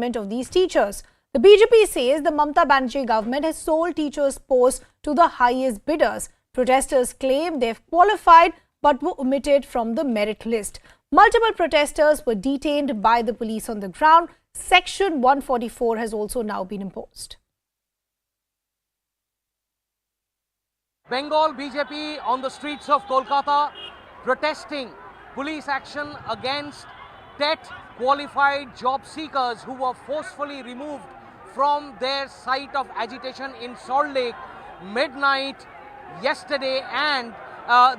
reassignment of these teachers. The BJP says the Mamta Banerjee government has sold teachers' posts to the highest bidders. Protesters claim they've qualified but were omitted from the merit list. Multiple protesters were detained by the police on the ground. Section 144 has also now been imposed. Bengal BJP on the streets of Kolkata protesting police action against TET qualified job seekers who were forcefully removed from their site of agitation in Salt Lake midnight yesterday, and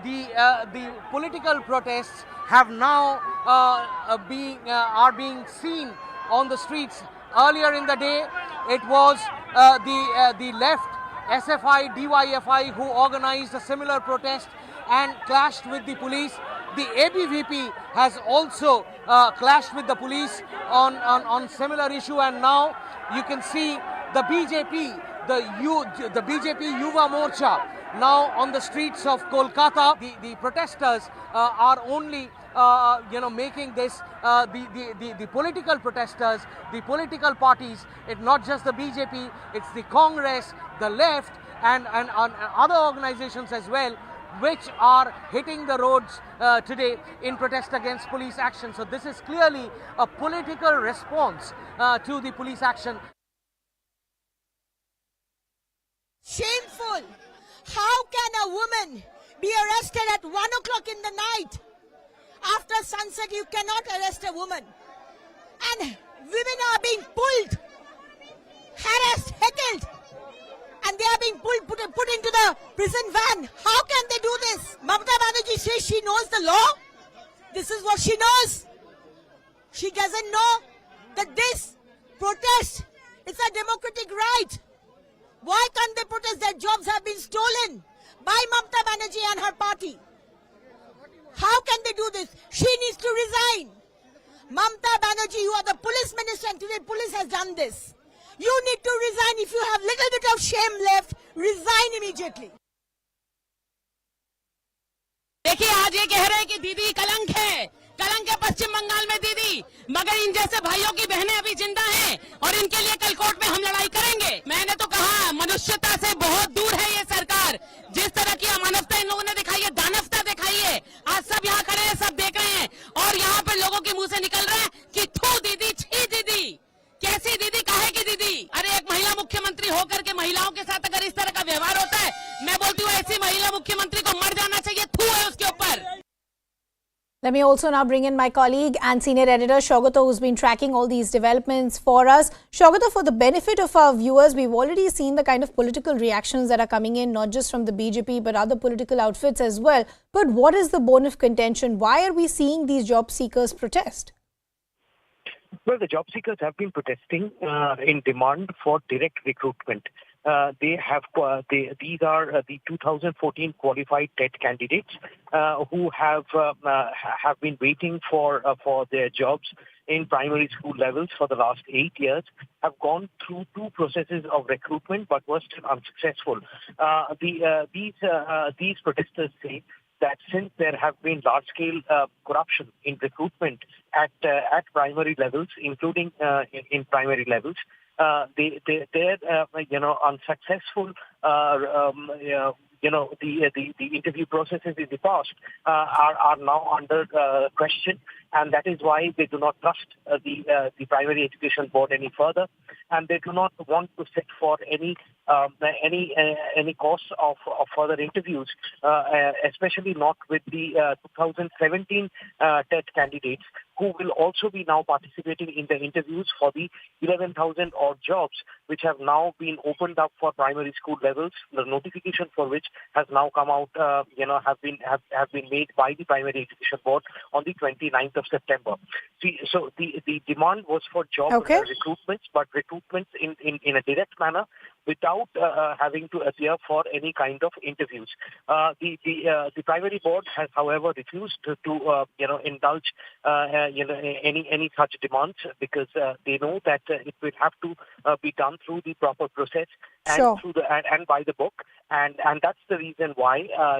the political protests have now are being seen on the streets. Earlier in the day, it was the left SFI, DYFI who organized a similar protest and clashed with the police. The ABVP has also clashed with the police on similar issue, and now you can see the BJP, the BJP Yuva Morcha now on the streets of Kolkata. The protesters are only making this the political protesters, the political parties. It's not just the BJP, it's the Congress, the left, and other organizations as well, which are hitting the roads today in protest against police action. So this is clearly a political response to the police action. Shameful! How can a woman be arrested at 1 o'clock in the night? After sunset, you cannot arrest a woman. And women are being pulled, harassed, heckled, and they are being put into the prison van. How can they do this? Mamta Banerjee says she knows the law. This is what she knows. She doesn't know that this protest is a democratic right. Why can't they protest? Their jobs have been stolen by Mamta Banerjee and her party. How can they do this? She needs to resign. Mamta Banerjee, you are the police minister, and today police has done this. You need to resign. If you have little bit of shame left, resign immediately. देखिए, आज ये कह रहे हैं कि दीदी कलंक है पश्चिम बंगाल में दीदी, मगर इन जैसे भाइयों की बहनें अभी जिंदा हैं और इनके लिए कल कोर्ट में हम लड़ाई करेंगे। मैंने तो कहा मनुष्यता से बहुत दूर है ये सरकार। जिस तरह की अमानवता इन लोगों ने दिखाई है, दानवता दिखाई है, आज सब यहाँ खड़े हैं, सब देख रहे हैं, और यहाँ पे लोगों के मुंह से निकल रहा है कि थू दीदी, छी दीदी, कैसी दीदी, काहे की दीदी। अरे एक महिला मुख्यमंत्री होकर के महिलाओं के साथ अगर इस तरह का व्यवहार होता है, मैं बोलती हूँ ऐसी महिला मुख्यमंत्री को मर जाना चाहिए, थू है उसके ऊपर। Let me also now bring in my colleague and senior editor Shogato, who's been tracking all these developments for us. Shogato, for the benefit of our viewers, we've already seen the kind of political reactions that are coming in, not just from the BJP, but other political outfits as well. But what is the bone of contention? Why are we seeing these job seekers protest? Well, the job seekers have been protesting in demand for direct recruitment. These are the 2014 qualified TET candidates who have been waiting for their jobs in primary school levels for the last 8 years, have gone through 2 processes of recruitment but were still unsuccessful. These protesters say that since there have been large-scale corruption in recruitment at primary levels, including in primary levels, their unsuccessful the interview processes in the past are now under question, and that is why they do not trust the primary education board any further, and they do not want to sit for any course of further interviews, especially not with the 2017 TET candidates, who will also be now participating in the interviews for the 11,000 odd jobs which have now been opened up for primary school levels. The notification for which has now come out, have been made by the primary education board on the 29th of September. So the demand was for job recruitments, but recruitments in a direct manner without having to appear for any kind of interviews. The primary board has, however, refused to indulge any such demands, because they know that it will have to be done through the proper process and and by the book. and that's the reason why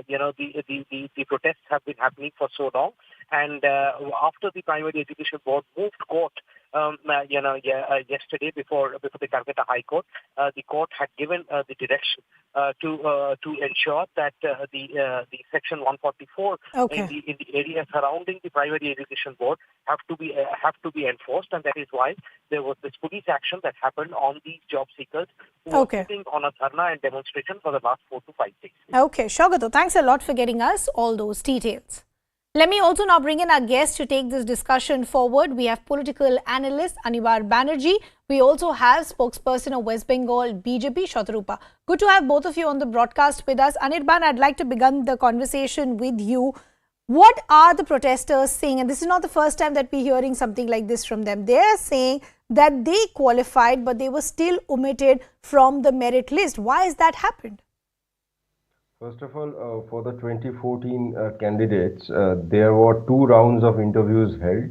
the protests have been happening for so long. And after the Primary Education Board moved court, yesterday before the Calcutta High Court, the court had given the direction to ensure that the Section 144 in the area surrounding the Primary Education Board have to be enforced, and that is why there was this police action that happened on these job seekers who were sitting on a dharna and demonstration for the last 4 to 5 days. Okay, Shaugato, thanks a lot for getting us all those details. Let me also now bring in our guest to take this discussion forward. We have political analyst Imran Banerjee. We also have spokesperson of West Bengal BJP, Shatarupa. Good to have both of you on the broadcast with us. Anirban, I'd like to begin the conversation with you. What are the protesters saying? And this is not the first time that we're hearing something like this from them. They're saying that they qualified, but they were still omitted from the merit list. Why has that happened? First of all, for the 2014 candidates, there were 2 rounds of interviews held,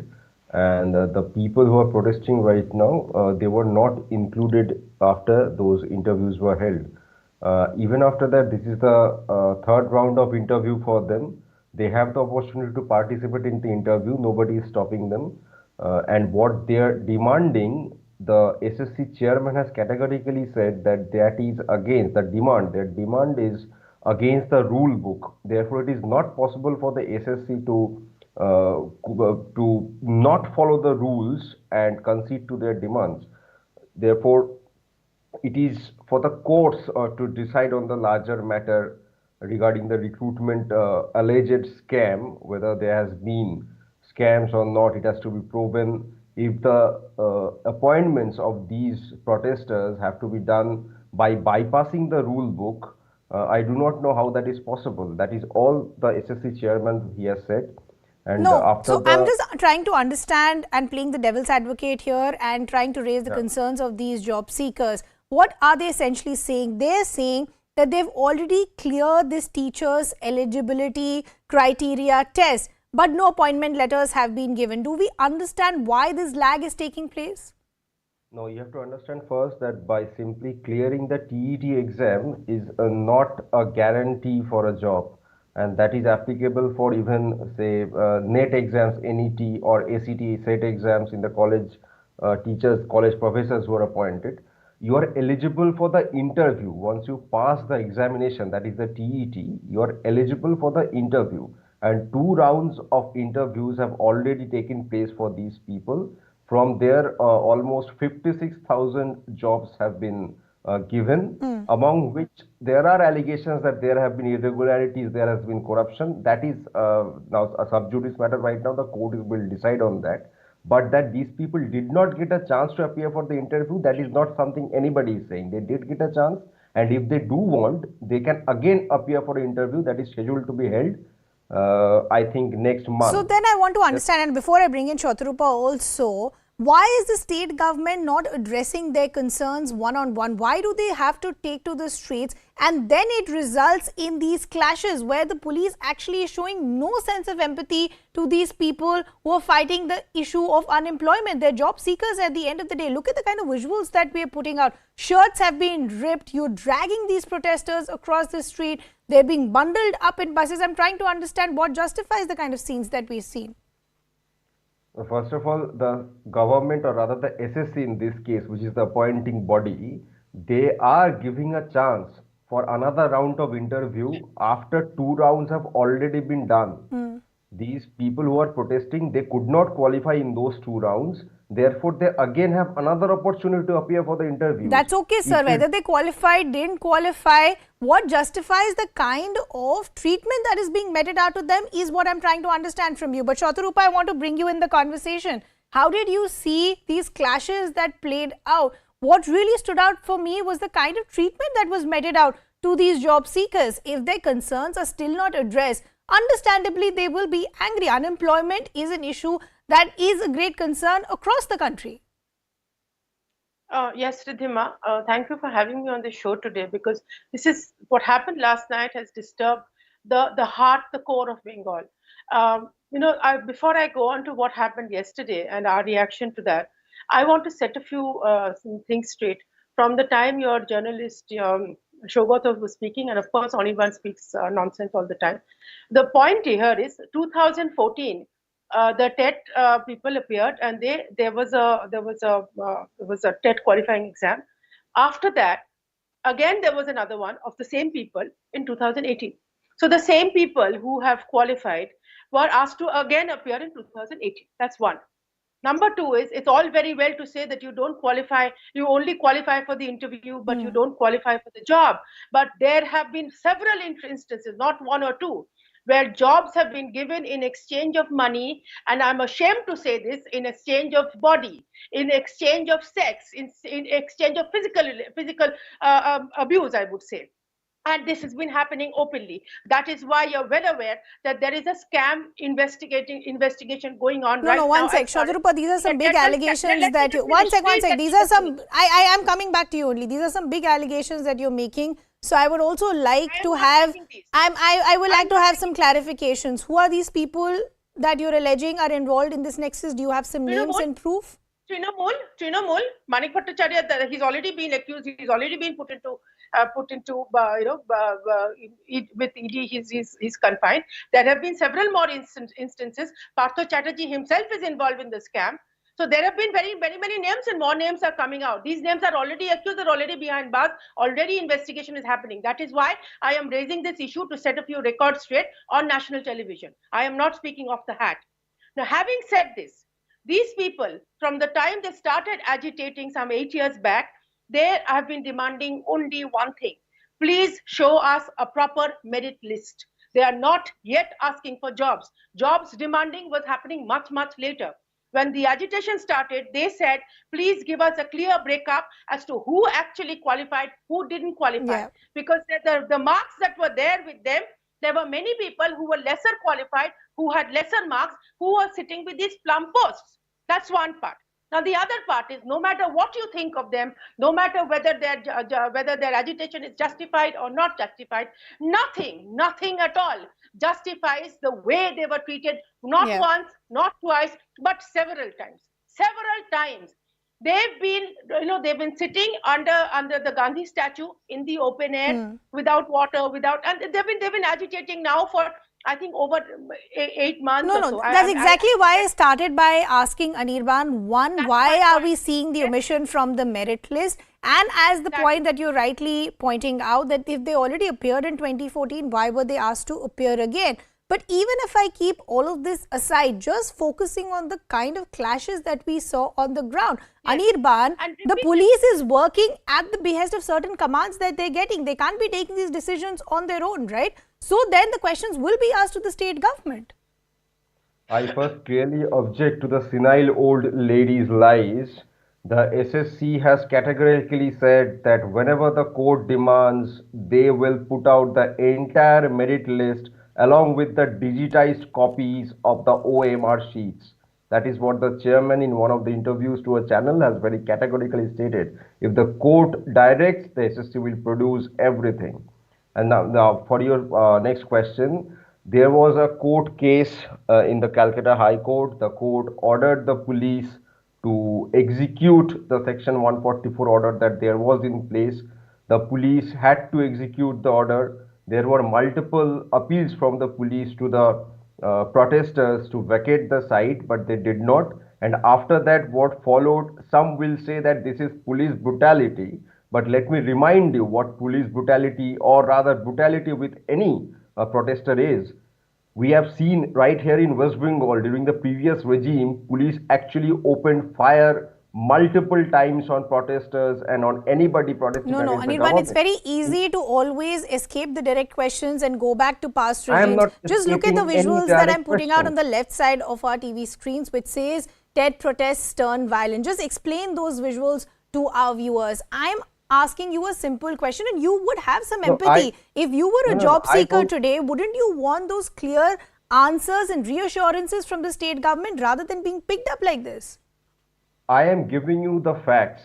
and the people who are protesting right now, they were not included after those interviews were held. Even after that, this is the 3rd round of interview for them. They have the opportunity to participate in the interview. Nobody is stopping them. And what they are demanding, the SSC chairman has categorically said that is against the demand. Their demand is against the rule book. Therefore, it is not possible for the SSC to not follow the rules and concede to their demands. Therefore, it is for the courts to decide on the larger matter regarding the recruitment alleged scam, whether there has been scams or not. It has to be proven. If the appointments of these protesters have to be done by bypassing the rule book, I do not know how that is possible. That is all the SSC chairman he has said. And I'm just trying to understand and playing the devil's advocate here and trying to raise the concerns of these job seekers. What are they essentially saying? They're saying that they've already cleared this teacher's eligibility criteria test, but no appointment letters have been given. Do we understand why this lag is taking place? No, you have to understand first that by simply clearing the TET exam is not a guarantee for a job, and that is applicable for even say NET exams, NET or ACT SET exams in the college teachers, college professors who are appointed. You are eligible for the interview. Once you pass the examination, that is the TET, you are eligible for the interview, and 2 rounds of interviews have already taken place for these people. From there, almost 56,000 jobs have been given, among which there are allegations that there have been irregularities, there has been corruption. That is now a sub judice matter right now. The court will decide on that. But that these people did not get a chance to appear for the interview, that is not something anybody is saying. They did get a chance, and if they do want, they can again appear for an interview that is scheduled to be held, I think, next month. So then I want to understand, and before I bring in Shatarupa also, why is the state government not addressing their concerns one-on-one? Why do they have to take to the streets, and then it results in these clashes where the police actually is showing no sense of empathy to these people who are fighting the issue of unemployment? They're job seekers at the end of the day. Look at the kind of visuals that we are putting out. Shirts have been ripped. You're dragging these protesters across the street. They're being bundled up in buses. I'm trying to understand what justifies the kind of scenes that we've seen. First of all, the government, or rather the SSC in this case, which is the appointing body, they are giving a chance for another round of interview after 2 rounds have already been done. These people who are protesting, they could not qualify in those 2 rounds. Therefore, they again have another opportunity to appear for the interview. That's okay, sir. Whether they qualified, didn't qualify, what justifies the kind of treatment that is being meted out to them is what I'm trying to understand from you. But Shatarupa, I want to bring you in the conversation. How did you see these clashes that played out? What really stood out for me was the kind of treatment that was meted out to these job seekers. If their concerns are still not addressed, understandably, they will be angry. Unemployment is an issue that is a great concern across the country. Yes, Ridhima, thank you for having me on the show today, because this is what happened last night has disturbed the heart, the core of Bengal. Before I go on to what happened yesterday and our reaction to that, I want to set a few things straight. From the time your journalist Shogotov was speaking, and of course, Anirban speaks nonsense all the time. The point here is 2014. The TET people appeared, and there was a TET qualifying exam. After that, again there was another one of the same people in 2018. So the same people who have qualified were asked to again appear in 2018. That's one. Number two is, it's all very well to say that you don't qualify, you only qualify for the interview, but you don't qualify for the job. But there have been several instances, not one or two, where jobs have been given in exchange of money, and I'm ashamed to say this, in exchange of body, in exchange of sex, in exchange of physical abuse, I would say. And this has been happening openly. That is why you're well aware that there is a scam investigation going on right now. No, one sec, Shadarupa, these are some big allegations that you. One sec. These are some. I am coming back to you only. These are some big allegations that you're making. So I would also like to have. I would like to have some clarifications. Who are these people that you're alleging are involved in this nexus? Do you have some names and proof? Trinamool, Manik Bhattacharya, he's already been accused. He's already been put into with ED. He's confined. There have been several more instances. Partho Chatterjee himself is involved in the scam. So there have been very many names, and more names are coming out. These names are already accused, they're already behind bars, already investigation is happening. That is why I am raising this issue, to set a few records straight on national television. I am not speaking off the hat. Now, having said this, these people, from the time they started agitating some 8 years back, they have been demanding only one thing: please show us a proper merit list. They are not yet asking for jobs. Jobs demanding was happening much later. When the agitation started, they said, please give us a clear breakup as to who actually qualified, who didn't qualify. Yeah. Because the marks that were there with them, there were many people who were lesser qualified, who had lesser marks, who were sitting with these plum posts. That's one part. Now, the other part is, no matter what you think of them, no matter whether their agitation is justified or not justified, nothing at all justifies the way they were treated, not once, not twice, but several times. They've been sitting under the Gandhi statue in the open air, without water, and they've been agitating now for, I think, over 8 months or so. No, that's exactly why I started by asking Anirban, one, why are we seeing the omission from the merit list? And as the point that you're rightly pointing out, that if they already appeared in 2014, why were they asked to appear again? But even if I keep all of this aside, just focusing on the kind of clashes that we saw on the ground, Anirban, the police is working at the behest of certain commands that they're getting. They can't be taking these decisions on their own, right? So then the questions will be asked to the state government. I first clearly object to the senile old lady's lies. The SSC has categorically said that whenever the court demands, they will put out the entire merit list along with the digitized copies of the OMR sheets. That is what the chairman in one of the interviews to a channel has very categorically stated. If the court directs, the SSC will produce everything. And now for your next question, there was a court case in the Calcutta High Court. The court ordered the police to execute the Section 144 order that there was in place. The police had to execute the order. There were multiple appeals from the police to the protesters to vacate the site, but they did not. And after that, what followed, some will say that this is police brutality. But let me remind you what police brutality, or rather brutality with any protester is. We have seen right here in West Bengal during the previous regime, police actually opened fire multiple times on protesters and on anybody protesting. No, Anirban, it's very easy to always escape the direct questions and go back to past regimes. Just look at the visuals that I'm putting out on the left side of our TV screens, which says TED protests turn violent. Just explain those visuals to our viewers. I'm asking you a simple question, and you would have some empathy. If you were a job seeker today, wouldn't you want those clear answers and reassurances from the state government rather than being picked up like this? I am giving you the facts.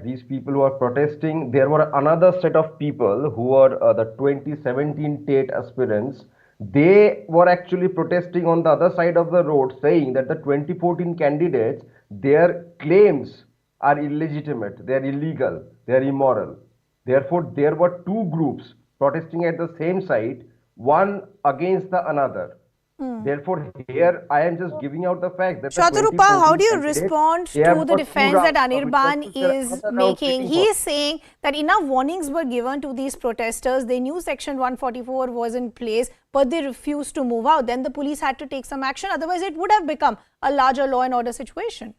These people who are protesting, there were another set of people who were the 2017 TET aspirants. They were actually protesting on the other side of the road, saying that the 2014 candidates, their claims are illegitimate, they are illegal, they are immoral. Therefore, there were two groups protesting at the same site, one against the another. Therefore, here I am just giving out the fact that the Shatarupa, how 2014 do you candidates, respond they to have the got two defense that rounds, of which Anirban there are is other rounds making? waiting He for. is saying that enough warnings were given to these protesters. They knew Section 144 was in place, but they refused to move out. Then the police had to take some action. Otherwise, it would have become a larger law and order situation.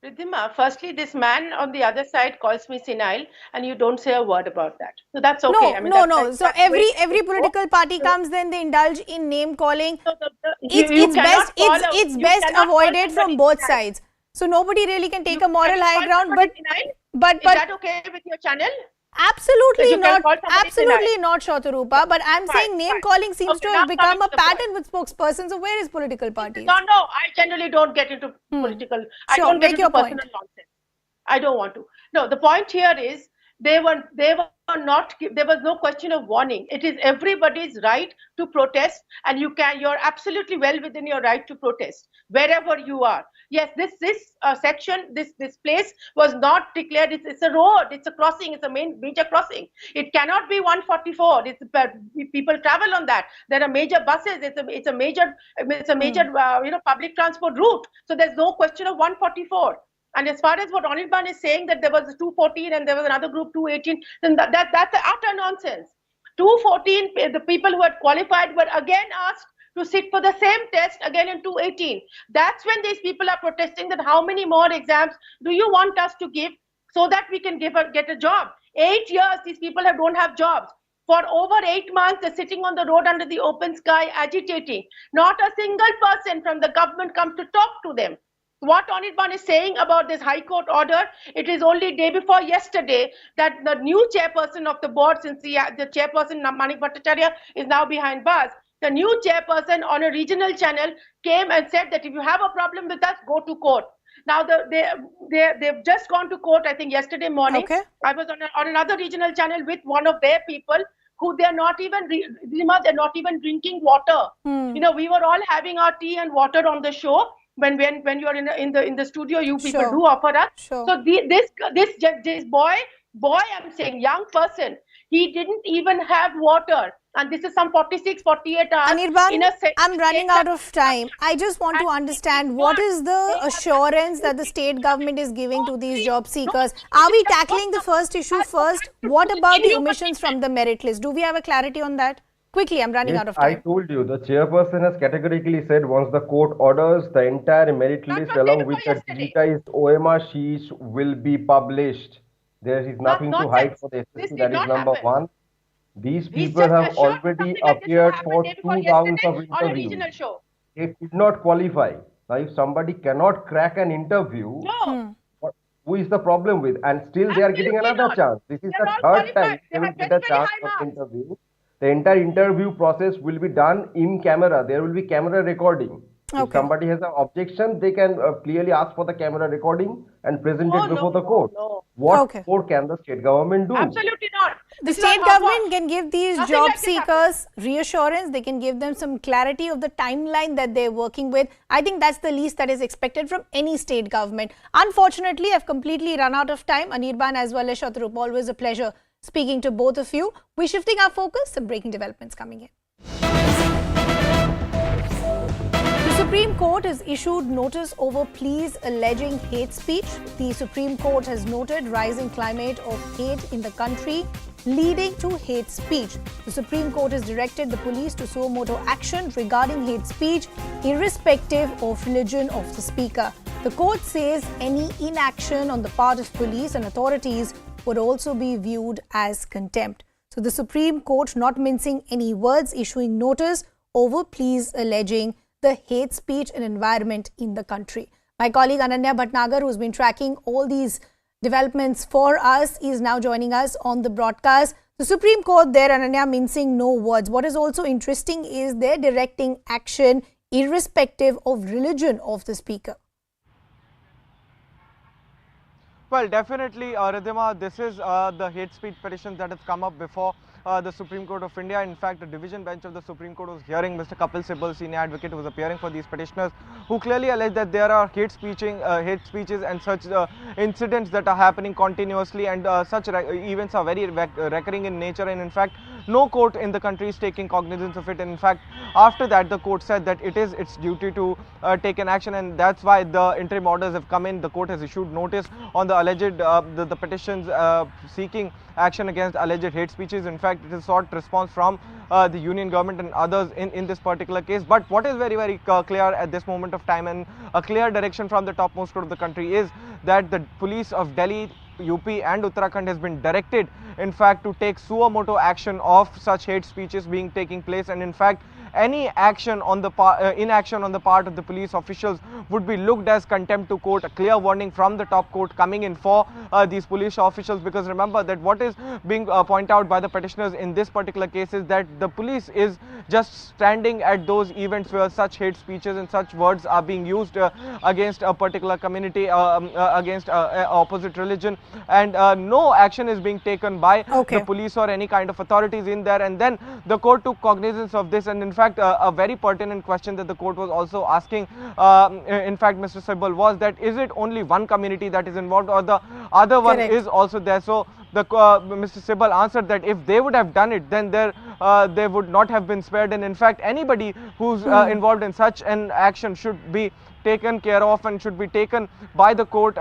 Riddhima, firstly, this man on the other side calls me senile, and you don't say a word about that. So that's okay. No, I mean, no, that's no. like, So that's the way every things go. political party So, comes, then they indulge in name calling. you, you cannot call a, It's you best cannot call avoided from somebody both senile. sides. So nobody really can take You a moral can high call ground. somebody senile? But Is that okay with your channel? That absolutely you can not, call somebody absolutely senile? not, Shatarupa. But I'm Fine, saying name fine. calling seems Okay, to now have become coming a to the point. pattern with spokespersons. So where is political parties? No, I generally don't get into political. I Sure, don't get make into your personal point. nonsense. I don't want to. No, the point here is they were not. There was no question of warning. It is everybody's right to protest, and you're absolutely well within your right to protest wherever you are. Yes, this section, this place was not declared. It's a road. It's a crossing. It's a major crossing. It cannot be 144. People travel on that. There are major buses. It's a major public transport route. So there's no question of 144. And as far as what Anirban is saying, that there was a 214 and there was another group 218, then that's utter nonsense. 214, the people who had qualified were again asked to sit for the same test again in 218. That's when these people are protesting that how many more exams do you want us to give so that we can get a job? 8 years, these people don't have jobs. For over 8 months, they're sitting on the road under the open sky agitating. Not a single person from the government comes to talk to them. What Anirban is saying about this High Court order, it is only day before yesterday that the new chairperson of the board, since the chairperson Manik Bhattacharya is now behind bars, the new chairperson on a regional channel came and said that if you have a problem with us, go to court. Now they've just gone to court. I think yesterday morning. Okay. I was on another regional channel with one of their people who they're not even drinking water. Hmm. We were all having our tea and water on the show. When you are in the studio, you people Sure. do offer us. Sure. So this boy, I'm saying young person, he didn't even have water, and this is some 46, 48 hours. Anirban, I'm running out of time. I just want to And understand what is the assurance that the state government is giving to these job seekers. Are we tackling the first issue first? What about the omissions from the merit list? Do we have a clarity on that? Quickly, I'm running out of I time. told you, the chairperson has categorically said once the court orders, the entire merit That list was along before with the yesterday. digitized OMR sheets will be published. There is nothing to hide Nonsense. for the This SSC. did That is not number happen. one. These He's people just have assured already something like this will appeared happen for day before 2 rounds yesterday of on a interviews. regional show. They did not qualify. Now, if somebody cannot crack an interview, No. who is the problem with? And still they are getting Absolutely another not. chance. This is They're the all third qualified. time they They will have get very, a very chance high for marks. interview. The entire interview process will be done in camera. There will be camera recording. If Okay. somebody has an objection, they can clearly ask for the camera recording and present it before the court. No. What Okay. more can the state government do? Absolutely not. The This is state all government hogwash. can give these Nothing job like this seekers reassurance. They can give them some clarity of the timeline that they're working with. I think that's the least that is expected from any state government. Unfortunately, I've completely run out of time. Anirban as well as Shatarup, always a pleasure speaking to both of you. We're shifting our focus. Some breaking developments coming in. The Supreme Court has issued notice over pleas alleging hate speech. The Supreme Court has noted rising climate of hate in the country leading to hate speech. The Supreme Court has directed the police to suo motu action regarding hate speech irrespective of religion of the speaker. The court says any inaction on the part of police and authorities would also be viewed as contempt. So the Supreme Court, not mincing any words, issuing notice over pleas alleging the hate speech and environment in the country. My colleague Ananya Bhatnagar, who's been tracking all these developments for us, is now joining us on the broadcast. The Supreme Court there, Ananya, mincing no words. What is also interesting is they're directing action irrespective of religion of the speaker. Well, definitely, Ridhima, this is the hate speech petition that has come up before the Supreme Court of India. In fact, the division bench of the Supreme Court was hearing Mr. Kapil Sibal, senior advocate, who was appearing for these petitioners, who clearly alleged that there are hate speeches and such incidents that are happening continuously, and such events are very recurring in nature, and in fact no court in the country is taking cognizance of it. And in fact, after that, the court said that it is its duty to take an action, and that's why the interim orders have come in. The court has issued notice on the alleged the petitions seeking action against alleged hate speeches. In fact, it has sought response from the union government and others in this particular case. But what is very, very clear at this moment of time, and a clear direction from the topmost court of the country, is that the police of Delhi, UP and Uttarakhand has been directed, in fact, to take suo moto action of such hate speeches taking place, and in fact any action on the inaction on the part of the police officials would be looked as contempt to court. A clear warning from the top court coming in for these police officials, because remember that what is being pointed out by the petitioners in this particular case is that the police is just standing at those events where such hate speeches and such words are being used against a particular community, against opposite religion, and no action is being taken by the police or any kind of authorities in there. And then the court took cognizance of this, and in fact a very pertinent question that the court was also asking, in fact, Mr. Sibal, was that is it only one community that is involved, or the other one is also there? So the Mr. Sibal answered that if they would have done it, then they would not have been spared, and in fact anybody who's involved in such an action should be taken care of and should be taken by the court,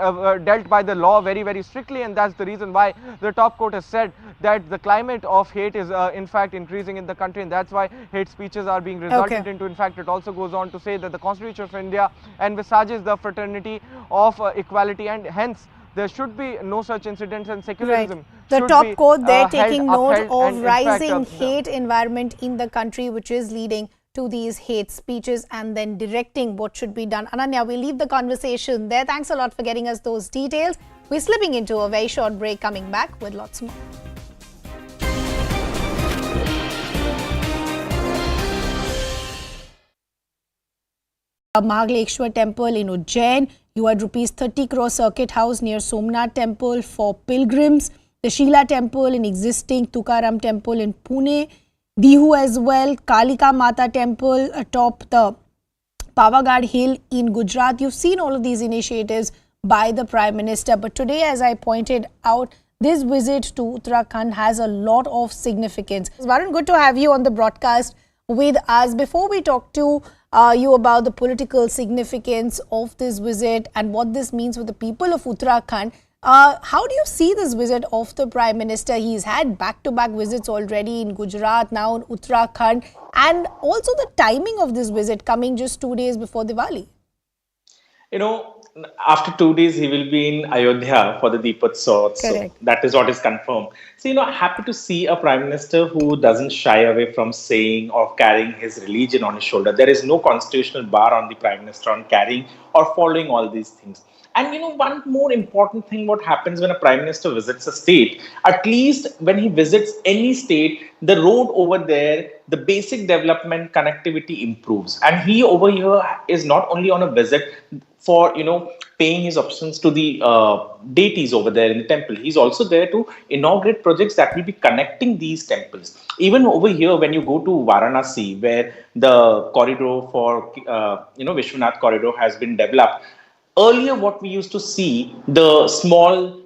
dealt by the law very, very strictly. And that's the reason why the top court has said that the climate of hate is in fact increasing in the country, and that's why hate speeches are being resulted into. In fact, it also goes on to say that the Constitution of India envisages the fraternity of equality, and hence there should be no such incidents, and secularism. The top court there taking note upheld, of rising hate environment in the country, which is leading to these hate speeches, and then directing what should be done. Ananya, we'll leave the conversation there. Thanks a lot for getting us those details. We're slipping into a very short break, coming back with lots more. Mahagleshwar temple in Ujjain. You had ₹30 crore circuit house near Somnath temple for pilgrims. The Sheela temple in existing Tukaram temple in Pune. Dihu as well. Kalika Mata temple atop the Pavagad hill in Gujarat. You've seen all of these initiatives by the Prime Minister. But today, as I pointed out, this visit to Uttarakhand has a lot of significance. Varun, good to have you on the broadcast with us. Before we talk to you about the political significance of this visit and what this means for the people of Uttarakhand, how do you see this visit of the Prime Minister? He's had back-to-back visits already in Gujarat, now in Uttarakhand, and also the timing of this visit coming just 2 days before Diwali. You know, after 2 days, he will be in Ayodhya for the Deepotsava. So that is what is confirmed. So, happy to see a Prime Minister who doesn't shy away from saying or carrying his religion on his shoulder. There is no constitutional bar on the Prime Minister on carrying or following all these things. And one more important thing, what happens when a Prime Minister visits a state, at least when he visits any state, the road over there, the basic development connectivity improves. And he over here is not only on a visit for, paying his obeisances to the deities over there in the temple. He's also there to inaugurate projects that will be connecting these temples. Even over here, when you go to Varanasi, where the corridor for, Vishwanath corridor has been developed, earlier, what we used to see, the small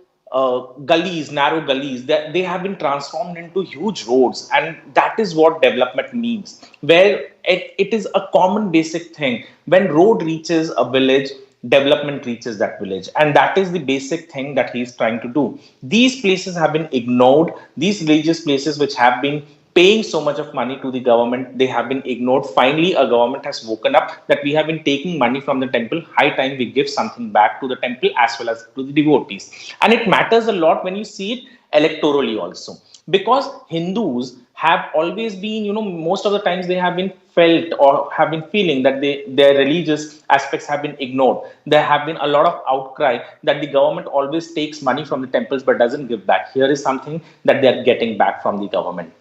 gullies, narrow gullies, that they have been transformed into huge roads. And that is what development means, where it is a common basic thing. When road reaches a village, development reaches that village. And that is the basic thing that he is trying to do. These places have been ignored. These religious places which have been paying so much of money to the government, they have been ignored. Finally, a government has woken up that we have been taking money from the temple. High time we give something back to the temple as well as to the devotees. And it matters a lot when you see it electorally also. Because Hindus have always been, most of the times they have been felt or have been feeling that their religious aspects have been ignored. There have been a lot of outcry that the government always takes money from the temples but doesn't give back. Here is something that they are getting back from the government.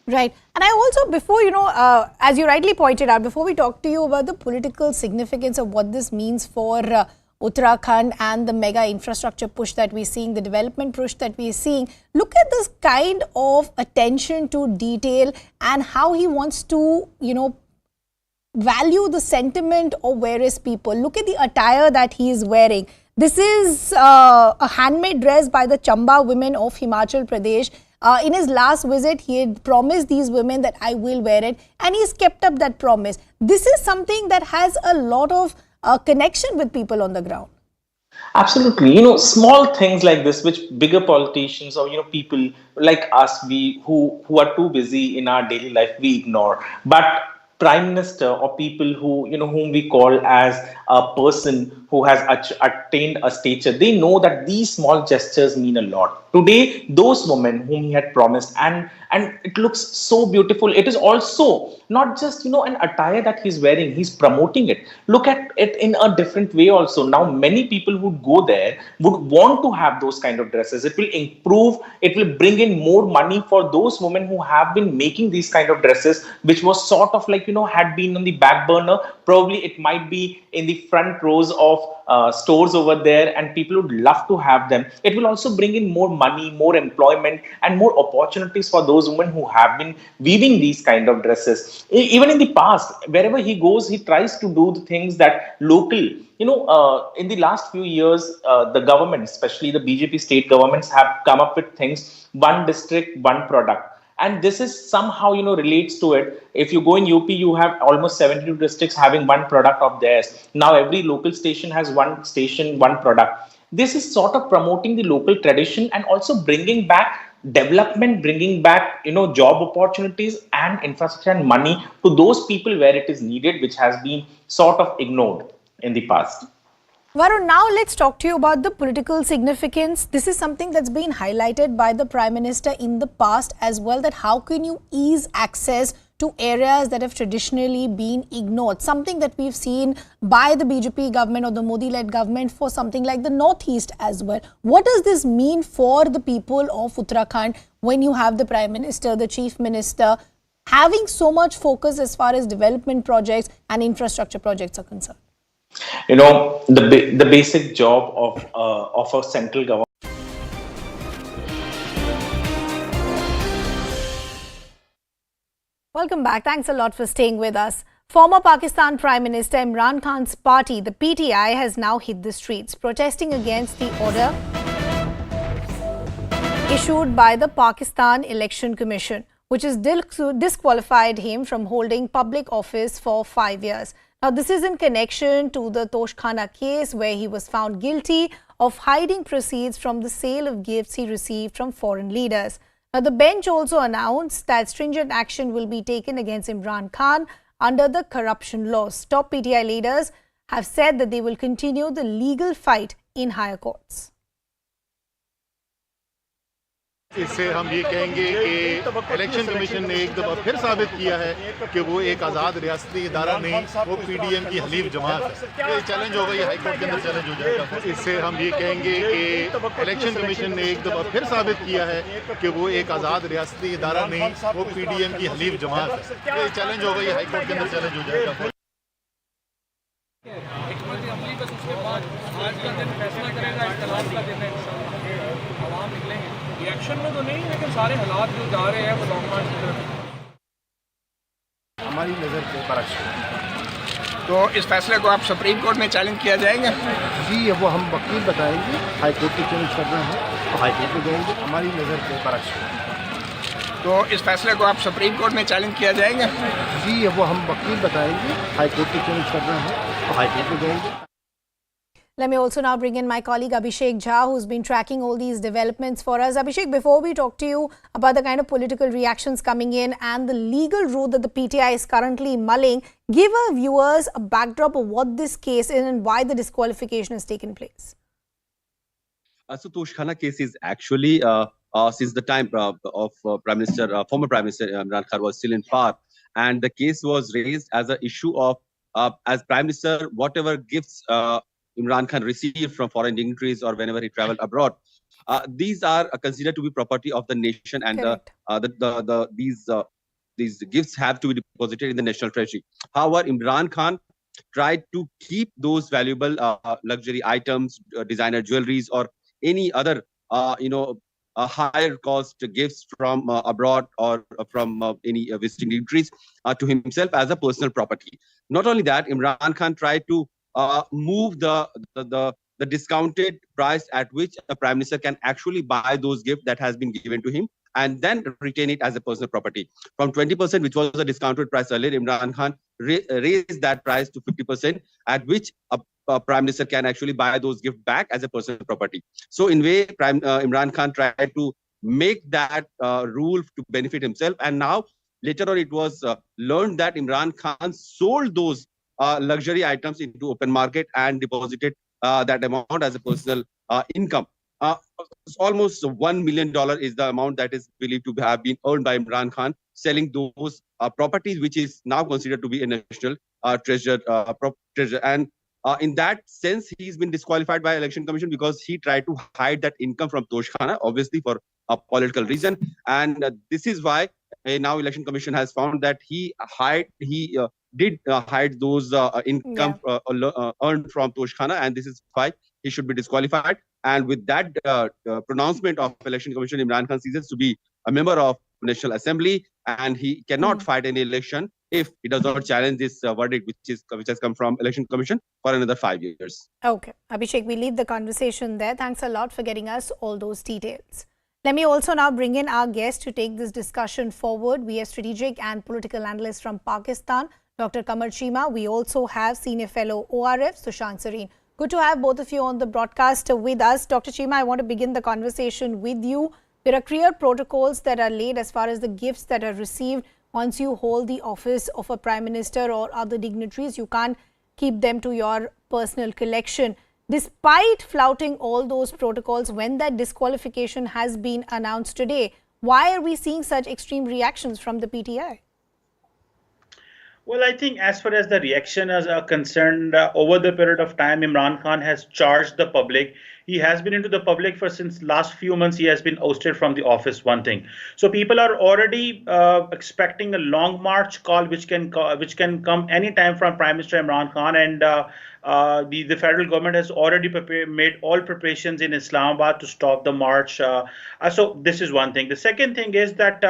Right. And I also, before, as you rightly pointed out, before we talk to you about the political significance of what this means for Uttarakhand and the mega infrastructure push that we're seeing, the development push that we're seeing. Look at this kind of attention to detail and how he wants to, value the sentiment of various people. Look at the attire that he is wearing. This is a handmade dress by the Chamba women of Himachal Pradesh. In his last visit, he had promised these women that I will wear it, and he's kept up that promise. This is something that has a lot of connection with people on the ground. Absolutely. Small things like this, which bigger politicians or, people like us, who are too busy in our daily life, we ignore. But prime minister or people whom we call as a person who has attained a stature, they know that these small gestures mean a lot. Today, those women whom he had promised, and it looks so beautiful. It is also not just an attire that he's wearing, he's promoting it. Look at it in a different way also. Now many people who go there would want to have those kind of dresses. It will improve, it will bring in more money for those women who have been making these kind of dresses, which was sort of like had been on the back burner. Probably it might be in the front rows of stores over there, and people would love to have them. It will also bring in more money, more employment, and more opportunities for those women who have been weaving these kind of dresses. Even in the past, wherever he goes, he tries to do the things that local. In the last few years, the government, especially the BJP state governments, have come up with things: one district, one product. And this is somehow, relates to it. If you go in UP, you have almost 72 districts having one product of theirs. Now every local station has one station, one product. This is sort of promoting the local tradition and also bringing back development, bringing back, job opportunities and infrastructure and money to those people where it is needed, which has been sort of ignored in the past. Varun, now let's talk to you about the political significance. This is something that's been highlighted by the Prime Minister in the past as well, that how can you ease access to areas that have traditionally been ignored, something that we've seen by the BJP government or the Modi-led government for something like the Northeast as well. What does this mean for the people of Uttarakhand when you have the Prime Minister, the Chief Minister, having so much focus as far as development projects and infrastructure projects are concerned? The basic job of a central government. Welcome back. Thanks a lot for staying with us. Former Pakistan Prime Minister Imran Khan's party, the PTI, has now hit the streets, protesting against the order issued by the Pakistan Election Commission, which has disqualified him from holding public office for 5 years. Now, this is in connection to the Toshkhana case, where he was found guilty of hiding proceeds from the sale of gifts he received from foreign leaders. Now, the bench also announced that stringent action will be taken against Imran Khan under the corruption laws. Top PTI leaders have said that they will continue the legal fight in higher courts. इससे हम ये कहेंगे कि election commission ने एक दफ़ा फिर साबित किया है कि वो एक आज़ाद रियासती इदारा नहीं, वो पीडीएम की हलीफ जमात है। ये चैलेंज होगा, ये हाई कोर्ट के अंदर चैलेंज हो जाएगा। इससे हम ये कहेंगे कि इलेक्शन कमीशन ने एक दफ़ा फिर साबित किया है कि वो एक आज़ाद रियासती इदारा नहीं, वो पीडीएम की हलीफ जमात है। ये चैलेंज होगा, ये हाई कोर्ट के अंदर चैलेंज हो जाएगा। इलेक्शन में तो नहीं, लेकिन सारे हालात जो जा रहे हैं वो लॉन्ग मार्च की तरफ हमारी नज़र के बरक्स। तो इस फैसले को आप सुप्रीम कोर्ट में चैलेंज किया जाएगा? जी, वो हम वकील बताएंगे। हाई कोर्ट को चैलेंज करना है तो हाई कोर्ट में जाएंगे, हमारी नज़र के बरक्स। तो इस फैसले को आप सुप्रीम कोर्ट में चैलेंज किया जाएगा? जी, वो हम वकील बताएंगे। हाई कोर्ट को चैलेंज करना है तो हाई कोर्ट में जाएंगे। Let me also now bring in my colleague Abhishek Jha, who's been tracking all these developments for us. Abhishek, before we talk to you about the kind of political reactions coming in and the legal route that the PTI is currently mulling, give our viewers a backdrop of what this case is and why the disqualification has taken place. So Toshkhana case is actually since the time of former Prime Minister Imran Khan was still in power, and the case was raised as an issue of as Prime Minister, whatever gifts Imran Khan received from foreign dignitaries or whenever he traveled abroad, these are considered to be property of the nation, and these gifts have to be deposited in the national treasury. However, Imran Khan tried to keep those valuable luxury items, designer jewelries, or any other, higher cost gifts from abroad or from any visiting dignitaries to himself as a personal property. Not only that, Imran Khan tried to move the discounted price at which a prime minister can actually buy those gifts that has been given to him, and then retain it as a personal property. From 20%, which was a discounted price earlier, Imran Khan raised that price to 50%, at which a prime minister can actually buy those gifts back as a personal property. So in way, Imran Khan tried to make that rule to benefit himself. And now, later on, it was learned that Imran Khan sold those luxury items into open market and deposited that amount as a personal income. Almost $1 million is the amount that is believed to have been earned by Imran Khan selling those properties, which is now considered to be a national treasure. And in that sense, he's been disqualified by Election Commission because he tried to hide that income from Toshkhana, obviously for a political reason. And this is why now Election Commission has found that he did hide those income earned from Toshkhana, and this is why he should be disqualified. And with that pronouncement of Election Commission, Imran Khan ceases to be a member of National Assembly, and he cannot fight any election if he does not challenge this verdict, which has come from Election Commission for another 5 years. Okay, Abhishek, we leave the conversation there. Thanks a lot for getting us all those details. Let me also now bring in our guest to take this discussion forward. We have strategic and political analyst from Pakistan, Dr. Qamar Cheema. We also have senior fellow ORF, Sushant Sareen. Good to have both of you on the broadcast with us. Dr. Cheema, I want to begin the conversation with you. There are clear protocols that are laid as far as the gifts that are received once you hold the office of a prime minister or other dignitaries. You can't keep them to your personal collection. Despite flouting all those protocols, when that disqualification has been announced today, why are we seeing such extreme reactions from the PTI? Well, I think as far as the reaction is concerned, over the period of time, Imran Khan has charged the public. He has been into the public for since last few months. He has been ousted from the office, one thing. So people are already expecting a long march call, which can come anytime from Prime Minister Imran Khan. And the federal government has already made all preparations in Islamabad to stop the march. So this is one thing. The second thing is that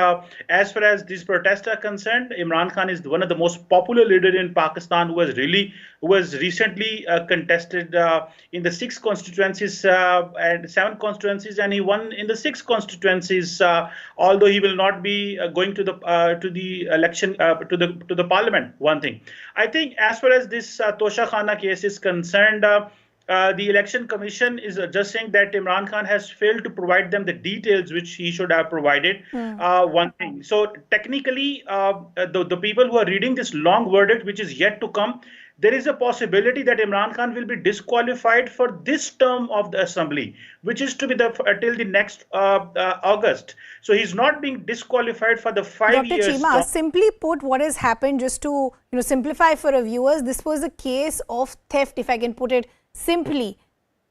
as far as these protests are concerned, Imran Khan is one of the most popular leaders in Pakistan who was recently contested in the 6 constituencies and 7 constituencies, and he won in the 6 constituencies. Although he will not be going to the election to the parliament. One thing, I think, as far as this Toshkhana case is concerned, the Election Commission is just saying that Imran Khan has failed to provide them the details which he should have provided. One thing. So technically, the people who are reading this long verdict, which is yet to come, there is a possibility that Imran Khan will be disqualified for this term of the assembly, which is to be till the next August. So he's not being disqualified for the 5 years. Dr. Cheema, simply put, what has happened, just to simplify for our viewers, this was a case of theft, if I can put it simply.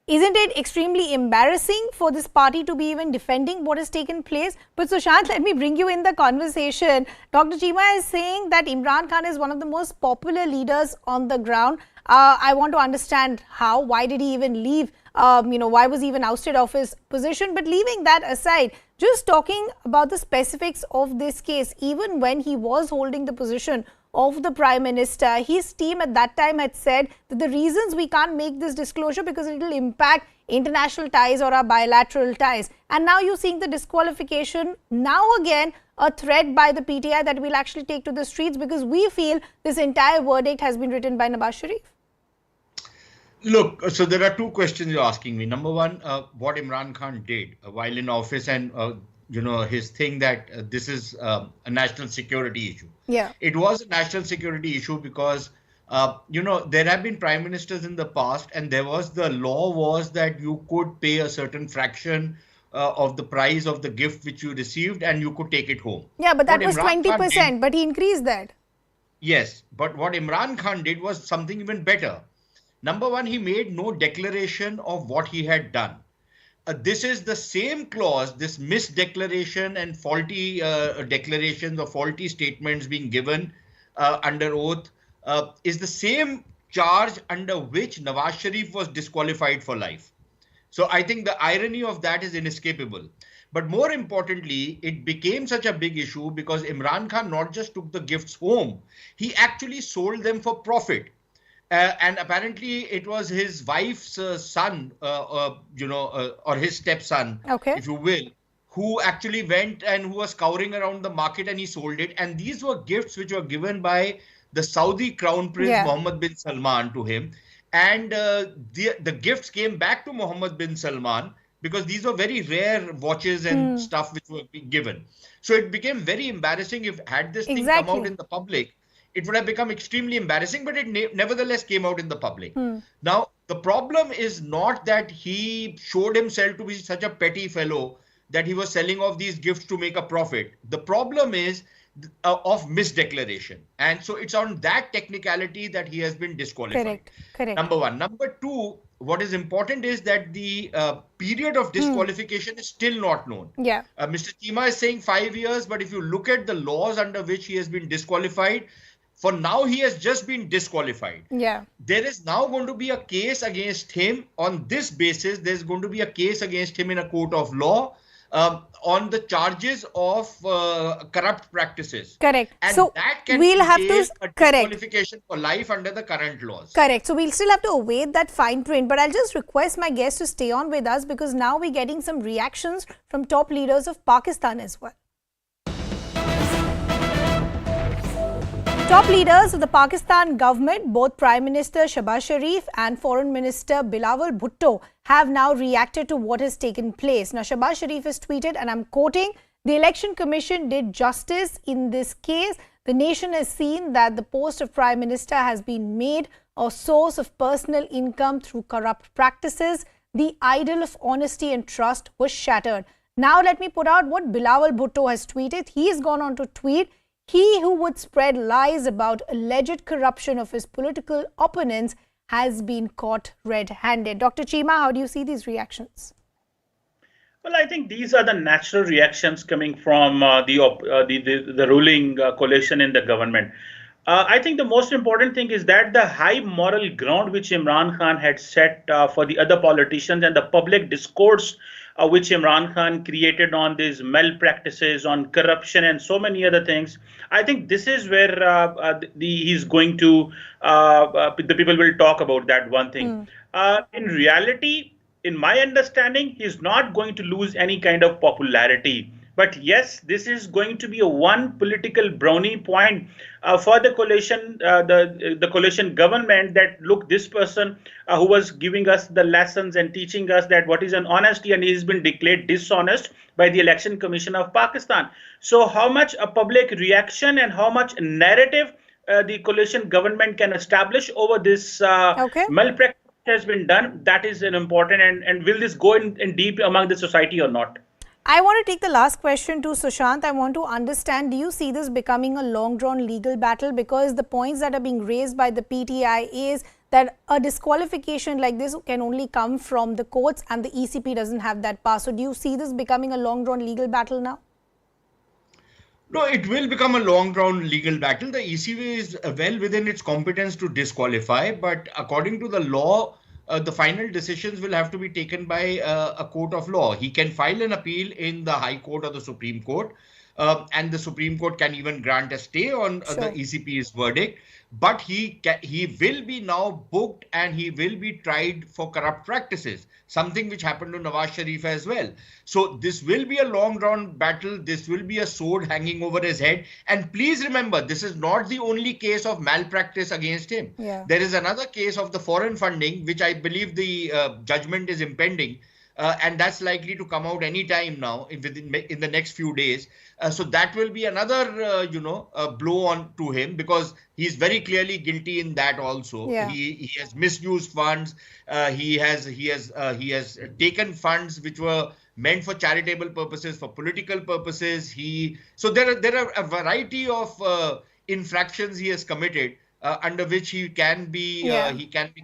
Isn't it extremely embarrassing for this party to be even defending what has taken place? But Sushant, let me bring you in the conversation. Dr. Cheema is saying that Imran Khan is one of the most popular leaders on the ground. I want to understand how, why did he even leave? Why was he even ousted of his position? But leaving that aside, just talking about the specifics of this case, even when he was holding the position of the Prime Minister, his team at that time had said that the reasons we can't make this disclosure because it will impact international ties or our bilateral ties. And now you're seeing the disqualification, now again a threat by the PTI that we'll actually take to the streets because we feel this entire verdict has been written by Nawaz Sharif. Look, so there are 2 questions you're asking me. Number one, what Imran Khan did while in office, and his thing that this is a national security issue. Yeah, it was a national security issue because there have been prime ministers in the past, and the law was that you could pay a certain fraction of the price of the gift which you received, and you could take it home. Yeah, but that was 20%, but he increased that. Yes, but what Imran Khan did was something even better. Number one, he made no declaration of what he had done. This is the same clause, this misdeclaration and faulty declarations or faulty statements being given under oath is the same charge under which Nawaz Sharif was disqualified for life. So I think the irony of that is inescapable. But more importantly, it became such a big issue because Imran Khan not just took the gifts home, he actually sold them for profit. And apparently it was his wife's son, or his stepson, if you will, who actually went and who was scouring around the market and he sold it. And these were gifts which were given by the Saudi Crown Prince Mohammed bin Salman to him. And the gifts came back to Mohammed bin Salman because these were very rare watches and stuff which were being given. So it became very embarrassing. If had this thing come out in the public, it would have become extremely embarrassing, but it nevertheless came out in the public. Now, the problem is not that he showed himself to be such a petty fellow that he was selling off these gifts to make a profit. The problem is of misdeclaration. And so it's on that technicality that he has been disqualified. Correct. Number one. Number two, what is important is that the period of disqualification is still not known. Mr. Chima is saying 5 years, but if you look at the laws under which he has been disqualified, for now he has just been disqualified. There is now going to be a case against him on this basis. There's going to be a case against him in a court of law on the charges of corrupt practices. Correct. And so that can we'll have to a disqualification for life under the current laws. Correct. So we'll still have to await that fine print. But I'll just request my guests to stay on with us because now we're getting some reactions from top leaders of Pakistan as well. Top leaders of the Pakistan government, both Prime Minister Shehbaz Sharif and Foreign Minister Bilawal Bhutto, have now reacted to what has taken place. Now, Shehbaz Sharif has tweeted, and I'm quoting, "The Election Commission did justice in this case. The nation has seen that the post of Prime Minister has been made a source of personal income through corrupt practices. The idol of honesty and trust was shattered." Now, let me put out what Bilawal Bhutto has tweeted. He has gone on to tweet, "He who would spread lies about alleged corruption of his political opponents has been caught red-handed." Dr. Chima, how do you see these reactions? Well, I think these are the natural reactions coming from the ruling coalition in the government. I think the most important thing is that the high moral ground which Imran Khan had set for the other politicians and the public discourse which Imran Khan created on these malpractices, on corruption and so many other things, I think this is where he's going to, the people will talk about that one thing. In reality, in my understanding, he's not going to lose any kind of popularity. But yes, this is going to be a one political brownie point for the coalition, the coalition government, that look, this person who was giving us the lessons and teaching us that what is an honesty, and he's been declared dishonest by the Election Commission of Pakistan. So how much a public reaction and how much narrative the coalition government can establish over this malpractice has been done, that is an important, and will this go in deep among the society or not? I want to take the last question to Sushant. I want to understand, do you see this becoming a long-drawn legal battle? Because the points that are being raised by the PTI is that a disqualification like this can only come from the courts and the ECP doesn't have that power. So do you see this becoming a long-drawn legal battle now? No, it will become a long-drawn legal battle. The ECB is well within its competence to disqualify, but according to the law, the final decisions will have to be taken by a court of law. He can file an appeal in the High Court or the Supreme Court, and the Supreme Court can even grant a stay on the ECP's verdict. But he will be now booked and he will be tried for corrupt practices, something which happened to Nawaz Sharif as well. So this will be a long-drawn battle. This will be a sword hanging over his head. And please remember, this is not the only case of malpractice against him. There is another case of the foreign funding, which I believe the judgment is impending. And that's likely to come out any time now in the next few days. So that will be another, blow on to him, because he's very clearly guilty in that also. He has misused funds. He has taken funds which were meant for charitable purposes, for political purposes. So there are a variety of infractions he has committed, under which he can be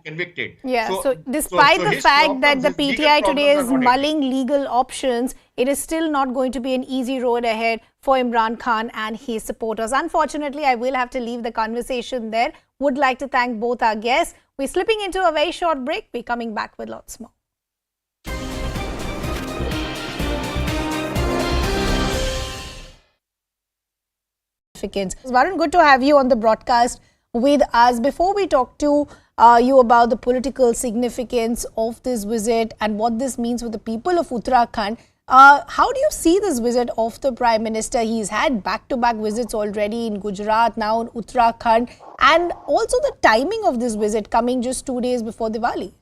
convicted. So despite the fact that the PTI today is mulling legal options, it is still not going to be an easy road ahead for Imran Khan and his supporters. Unfortunately, I will have to leave the conversation there. Would like to thank both our guests. We're slipping into a very short break. We're coming back with lots more. Varun, good to have you on the broadcast with us. Before we talk to you about the political significance of this visit and what this means for the people of Uttarakhand, how do you see this visit of the Prime Minister? He's had back-to-back visits already in Gujarat, now in Uttarakhand, and also the timing of this visit coming just 2 days before Diwali.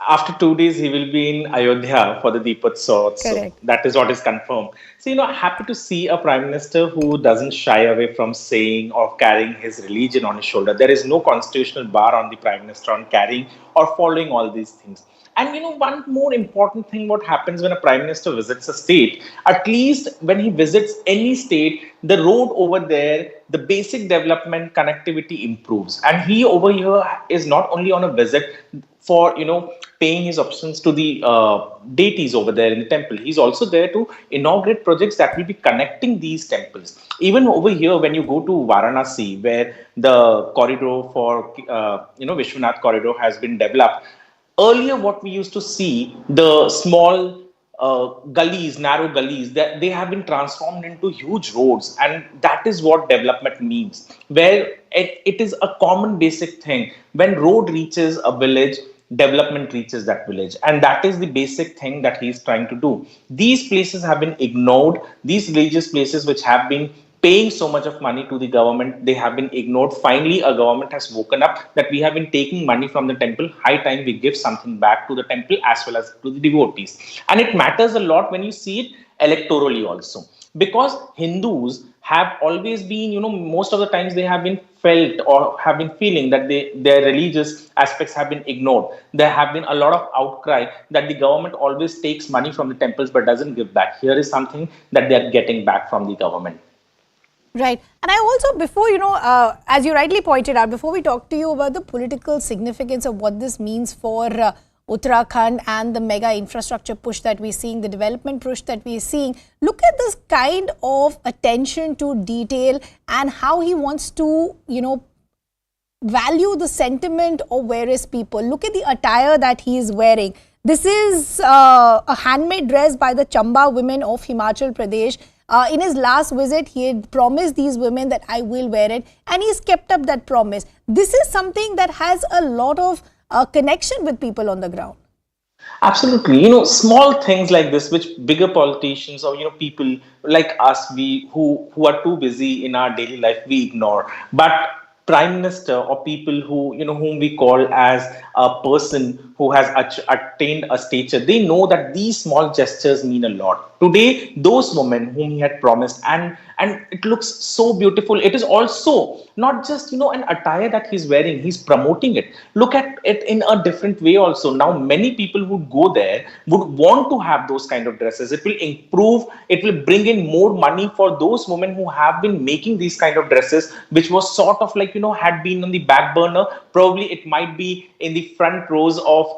After 2 days, he will be in Ayodhya for the Deepotsava. So that is what is confirmed. So, happy to see a Prime Minister who doesn't shy away from saying or carrying his religion on his shoulder. There is no constitutional bar on the Prime Minister on carrying or following all these things. And one more important thing, what happens when a Prime Minister visits a state, at least when he visits any state, the road over there, the basic development connectivity improves. And he over here is not only on a visit for, paying his obeisances to the deities over there in the temple. He's also there to inaugurate projects that will be connecting these temples. Even over here, when you go to Varanasi, where the corridor for, Vishwanath corridor has been developed, earlier, what we used to see, the small gullies, narrow gullies, that they have been transformed into huge roads. And that is what development means, where it is a common basic thing. When road reaches a village, development reaches that village. And that is the basic thing that he is trying to do. These places have been ignored. These religious places which have been paying so much of money to the government, they have been ignored. Finally, a government has woken up that we have been taking money from the temple. High time we give something back to the temple as well as to the devotees. And it matters a lot when you see it electorally also. Because Hindus have always been, most of the times they have been felt or have been feeling that their religious aspects have been ignored. There have been a lot of outcry that the government always takes money from the temples but doesn't give back. Here is something that they are getting back from the government. Right. And I also, before, as you rightly pointed out, before we talk to you about the political significance of what this means for Uttarakhand and the mega infrastructure push that we're seeing, the development push that we're seeing, look at this kind of attention to detail and how he wants to, value the sentiment of various people. Look at the attire that he is wearing. This is a handmade dress by the Chamba women of Himachal Pradesh. In his last visit, he had promised these women that I will wear it, and he's kept up that promise. This is something that has a lot of connection with people on the ground. Absolutely. Small things like this, which bigger politicians or, people like us, who are too busy in our daily life, we ignore. But Prime Minister or people who, whom we call as a person who has attained a stature, they know that these small gestures mean a lot. Today, those women whom he had promised, and it looks so beautiful. It is also not just, an attire that he's wearing, he's promoting it. Look at it in a different way also. Now, many people who go there would want to have those kind of dresses. It will improve, it will bring in more money for those women who have been making these kind of dresses, which was sort of like, had been on the back burner. Probably it might be in the front rows of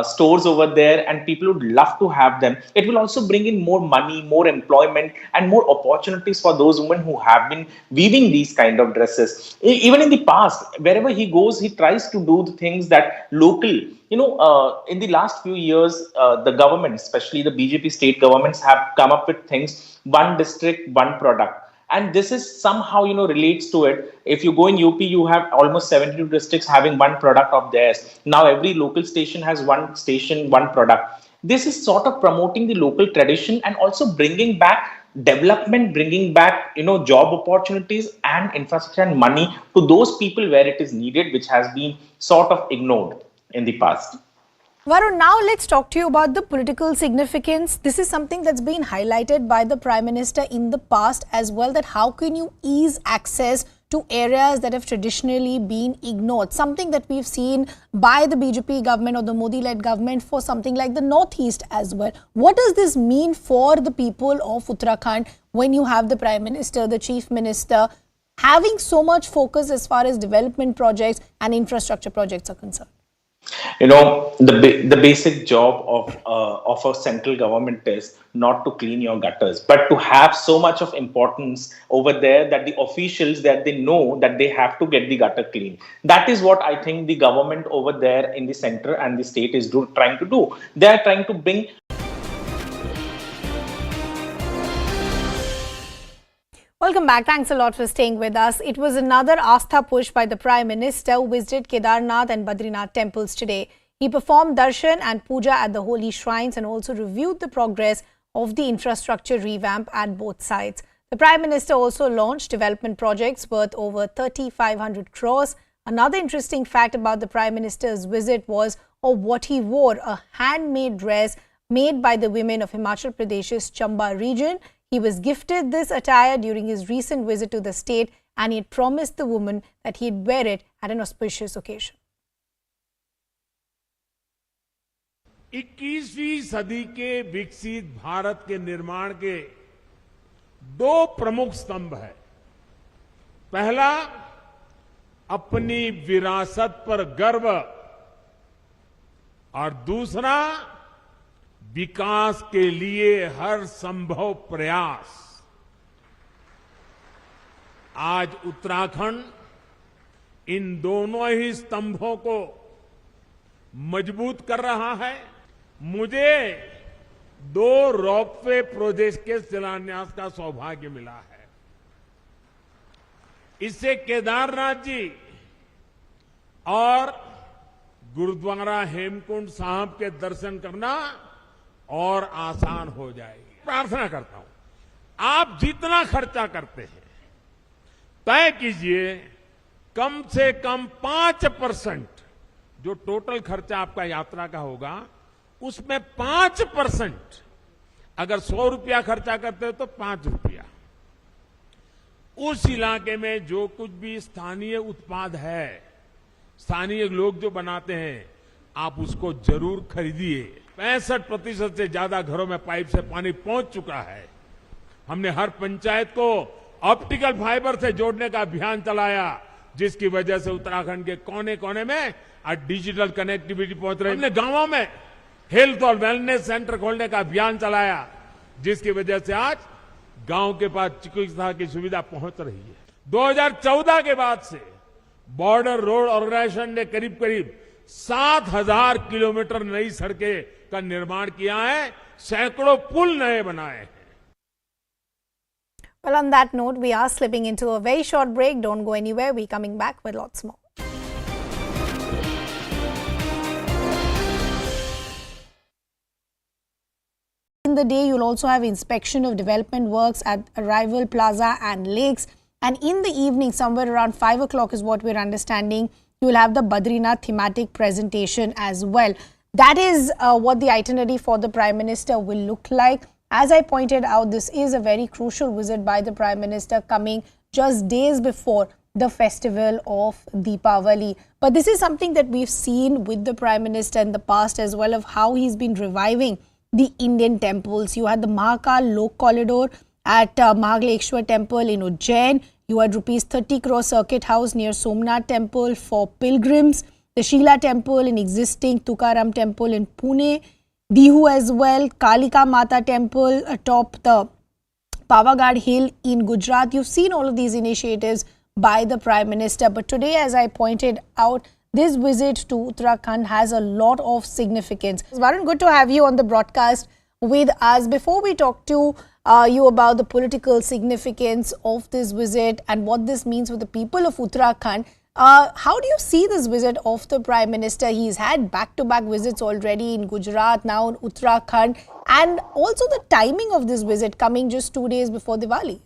stores over there, and people would love to have them. It will also bring in more money, more employment, and more opportunities for those women who have been weaving these kind of dresses. Even in the past, wherever he goes, he tries to do the things that local. In the last few years, the government, especially the BJP state governments, have come up with things: one district, one product. And this is somehow, relates to it. If you go in UP, you have almost 72 districts having one product of theirs. Now every local station has one station, one product. This is sort of promoting the local tradition and also bringing back development, bringing back, job opportunities and infrastructure and money to those people where it is needed, which has been sort of ignored in the past. Varun, now let's talk to you about the political significance. This is something that's been highlighted by the Prime Minister in the past as well, that how can you ease access to areas that have traditionally been ignored, something that we've seen by the BJP government or the Modi-led government for something like the Northeast as well. What does this mean for the people of Uttarakhand when you have the Prime Minister, the Chief Minister, having so much focus as far as development projects and infrastructure projects are concerned? The basic job of a central government is not to clean your gutters, but to have so much of importance over there that the officials, that they know that they have to get the gutter clean. That is what I think the government over there in the center and the state is trying to do. They are trying to bring. Welcome back. Thanks a lot for staying with us. It was another Astha push by the Prime Minister, who visited Kedarnath and Badrinath temples today. He performed darshan and puja at the holy shrines and also reviewed the progress of the infrastructure revamp at both sites. The Prime Minister also launched development projects worth over 3,500 crores. Another interesting fact about the Prime Minister's visit was what he wore, a handmade dress made by the women of Himachal Pradesh's Chamba region. He was gifted this attire during his recent visit to the state, and he had promised the woman that he'd wear it at an auspicious occasion. 21वीं सदी के विकसित भारत के निर्माण के दो प्रमुख स्तंभ हैं। पहला, अपनी विरासत पर गर्व, और दूसरा, विकास के लिए हर संभव प्रयास। आज उत्तराखंड इन दोनों ही स्तंभों को मजबूत कर रहा है। मुझे 2 रोपवे प्रोजेक्ट के शिलान्यास का सौभाग्य मिला है। इससे केदारनाथ जी और गुरुद्वारा हेमकुंड साहब के दर्शन करना और आसान हो जाएगी। प्रार्थना करता हूं, आप जितना खर्चा करते हैं तय कीजिए कम से कम 5%, जो टोटल खर्चा आपका यात्रा का होगा उसमें 5%, अगर 100 रुपया खर्चा करते हो तो 5 रुपया उस इलाके में जो कुछ भी स्थानीय उत्पाद है, स्थानीय लोग जो बनाते हैं, आप उसको जरूर खरीदिए। 65% से ज्यादा घरों में पाइप से पानी पहुंच चुका है। हमने हर पंचायत को ऑप्टिकल फाइबर से जोड़ने का अभियान चलाया, जिसकी वजह से उत्तराखंड के कोने कोने में आज डिजिटल कनेक्टिविटी पहुंच रही है। हमने गांवों में हेल्थ और वेलनेस सेंटर खोलने का अभियान चलाया, जिसकी वजह से आज गांव के पास चिकित्सा की सुविधा पहुंच रही है। 2014 के बाद से बॉर्डर रोड ऑर्गेनाइजेशन ने करीब करीब 7,000 किलोमीटर नई सड़कें का निर्माण किया है, सैकड़ों पुल नए बनाए हैं। Well, on that note, we are slipping into a very short break. Don't go anywhere. We're coming back with lots more. In the day, you'll also have inspection of development works at Arrival Plaza and Lakes. And in the evening, somewhere around 5 o'clock is what we're understanding, you will have the Badrinath thematic presentation as well. That is what the itinerary for the Prime Minister will look like. As I pointed out, this is a very crucial visit by the Prime Minister, coming just days before the festival of Deepavali. But this is something that we've seen with the Prime Minister in the past as well, of how he's been reviving the Indian temples. You had the Mahakal Lok Corridor at Mahakaleshwar Temple in Ujjain. You had rupees 30 crore circuit house near Somnath Temple for pilgrims. The Sheela Temple in existing Tukaram Temple in Pune. Dihu as well, Kalika Mata Temple atop the Pavagad Hill in Gujarat. You've seen all of these initiatives by the Prime Minister. But today, as I pointed out, this visit to Uttarakhand has a lot of significance. Varun, good to have you on the broadcast with us. Before we talk to you about the political significance of this visit and what this means for the people of Uttarakhand, how do you see this visit of the Prime Minister? He's had back-to-back visits already in Gujarat, now in Uttarakhand, and also the timing of this visit coming just 2 days before Diwali.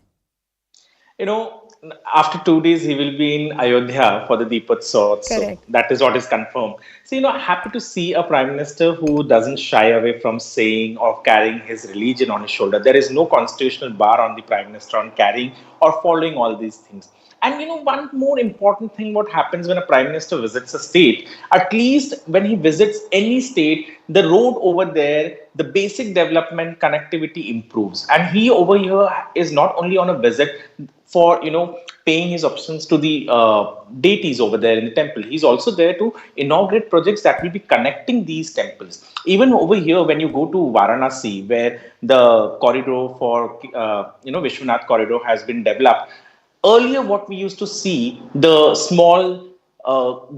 After 2 days, he will be in Ayodhya for the Deepotsava. So that is what is confirmed. So, happy to see a Prime Minister who doesn't shy away from saying or carrying his religion on his shoulder. There is no constitutional bar on the Prime Minister on carrying or following all these things. And one more important thing, what happens when a prime minister visits a state, at least when he visits any state, the road over there, the basic development connectivity improves. And he over here is not only on a visit for, paying his options to the deities over there in the temple. He's also there to inaugurate projects that will be connecting these temples. Even over here, when you go to Varanasi, where the corridor for, Vishwanath corridor has been developed. Earlier, what we used to see, the small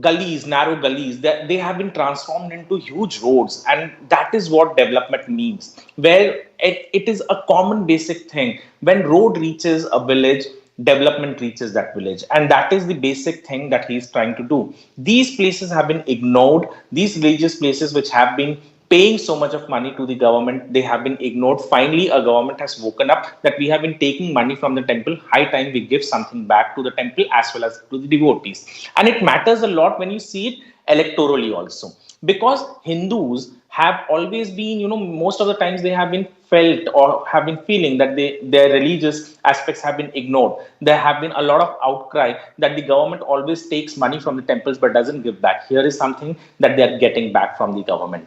gullies, narrow gullies, that they have been transformed into huge roads, and that is what development means. Where it is a common basic thing. When road reaches a village, development reaches that village, and that is the basic thing that he is trying to do. These places have been ignored. These religious places, which have been paying so much of money to the government, they have been ignored. Finally, a government has woken up that we have been taking money from the temple. High time we give something back to the temple as well as to the devotees. And it matters a lot when you see it electorally also, because Hindus have always been, most of the times they have been felt or have been feeling that their religious aspects have been ignored. There have been a lot of outcry that the government always takes money from the temples but doesn't give back. Here is something that they are getting back from the government.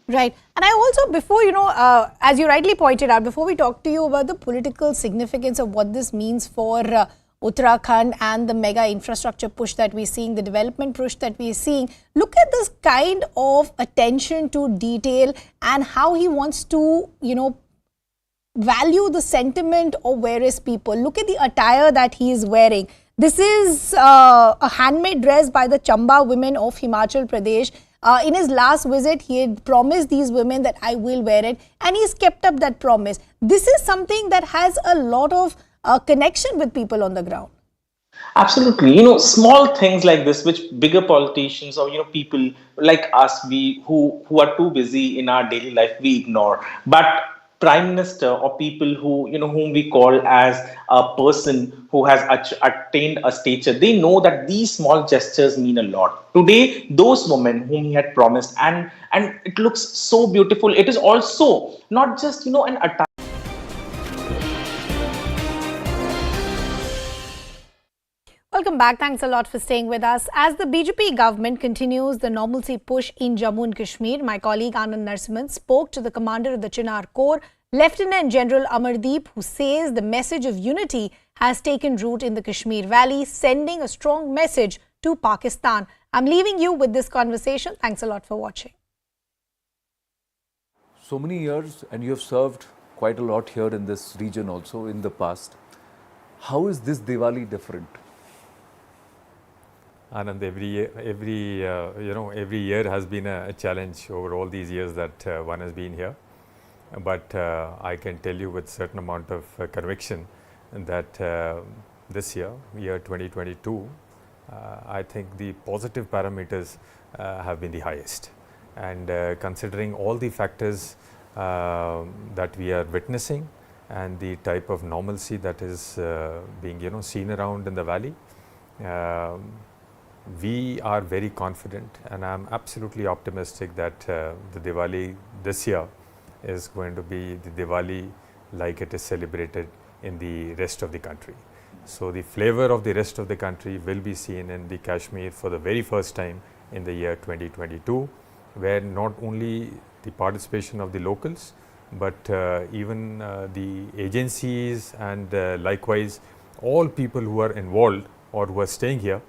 Right. And I also, before, as you rightly pointed out, before we talk to you about the political significance of what this means for Uttarakhand and the mega infrastructure push that we're seeing, the development push that we're seeing, look at this kind of attention to detail and how he wants to, value the sentiment of various people. Look at the attire that he is wearing. This is a handmade dress by the Chamba women of Himachal Pradesh. In his last visit, he had promised these women that I will wear it, and he's kept up that promise. This is something that has a lot of connection with people on the ground. Absolutely. Small things like this, which bigger politicians or, people like us, who are too busy in our daily life, we ignore. But prime minister or people who, whom we call as a person who has attained a stature, they know that these small gestures mean a lot. Today, those women whom he had promised, and it looks so beautiful. It is also not just, an attire. Welcome back. Thanks a lot for staying with us. As the BJP government continues the normalcy push in Jammu and Kashmir, my colleague Anand Narsimhan spoke to the commander of the Chinar Corps, Lieutenant General Amardeep, who says the message of unity has taken root in the Kashmir Valley, sending a strong message to Pakistan. I'm leaving you with this conversation. Thanks a lot for watching. So many years, and you have served quite a lot here in this region also in the past. How is this Diwali different? Anand, every year has been a challenge over all these years that one has been here. But I can tell you with certain amount of conviction that this year 2022, I think the positive parameters have been the highest. And considering all the factors that we are witnessing and the type of normalcy that is being seen around in the valley, we are very confident, and I'm absolutely optimistic that the Diwali this year is going to be the Diwali like it is celebrated in the rest of the country. So the flavor of the rest of the country will be seen in the Kashmir for the very first time in the year 2022, where not only the participation of the locals, but even the agencies and likewise all people who are involved or who are staying here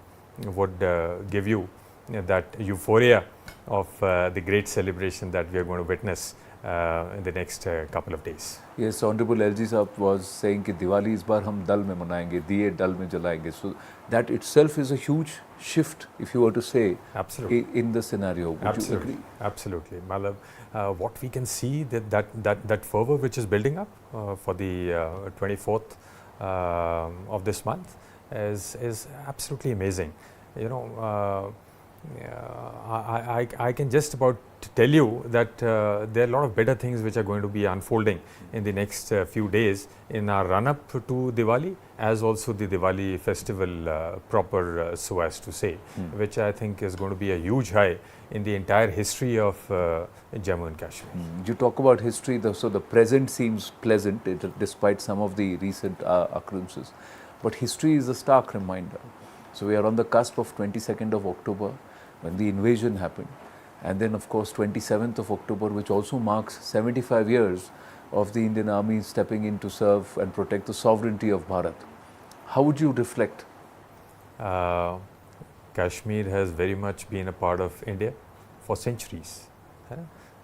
would give you that euphoria of the great celebration that we are going to witness in the next couple of days. Yes, Honorable LG Saab was saying that Diwali is baar hum dal mein manayenge, diye dal mein jalayenge. So that itself is a huge shift, if you were to say, absolutely, in the scenario. Would absolutely, you agree? Absolutely, Malab. What we can see that fervor which is building up for the 24th of this month is absolutely amazing. I can just about tell you that there are a lot of better things which are going to be unfolding in the next few days in our run-up to Diwali, as also the Diwali festival proper, so as to say, which I think is going to be a huge high in the entire history of Jammu and Kashmir. You talk about history, so the present seems pleasant despite some of the recent occurrences. But history is a stark reminder. So we are on the cusp of 22nd of October when the invasion happened. And then of course 27th of October, which also marks 75 years of the Indian Army stepping in to serve and protect the sovereignty of Bharat. How would you reflect? Kashmir has very much been a part of India for centuries.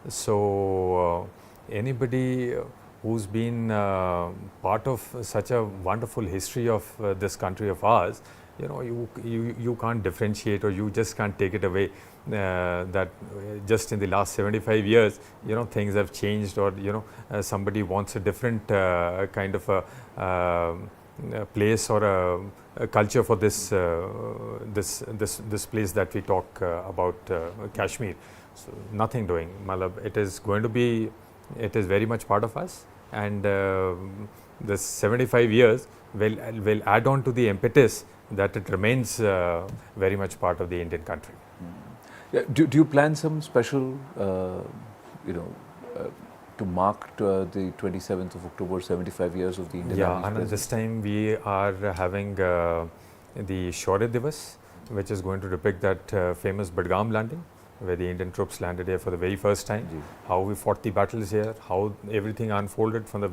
So anybody who's been part of such a wonderful history of this country of ours, you can't differentiate, or you just can't take it away that just in the last 75 years, things have changed, or somebody wants a different kind of a place or a culture for this place that we talk about, Kashmir. So nothing doing. It is going to be. It is very much part of us, and the 75 years will add on to the impetus that it remains very much part of the Indian country. Yeah, do you plan some special, to mark the 27th of October, 75 years of the Indian Army's and this time we are having the Shaurya Divas, which is going to depict that famous Budgam landing, where the Indian troops landed here for the very first time, how we fought the battles here, how everything unfolded from the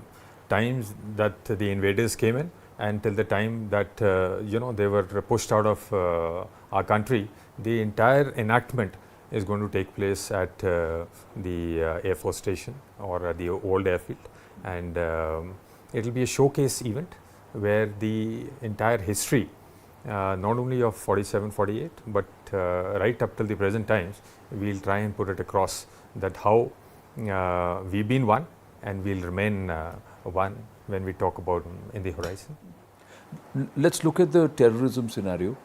times that the invaders came in until the time that they were pushed out of our country. The entire enactment is going to take place at the Air Force Station or at the old airfield, and it will be a showcase event where the entire history, not only of 47-48 but right up till the present times, we will try and put it across that how we've been one and we'll remain one when we talk about in the horizon. Let's look at the terrorism scenario.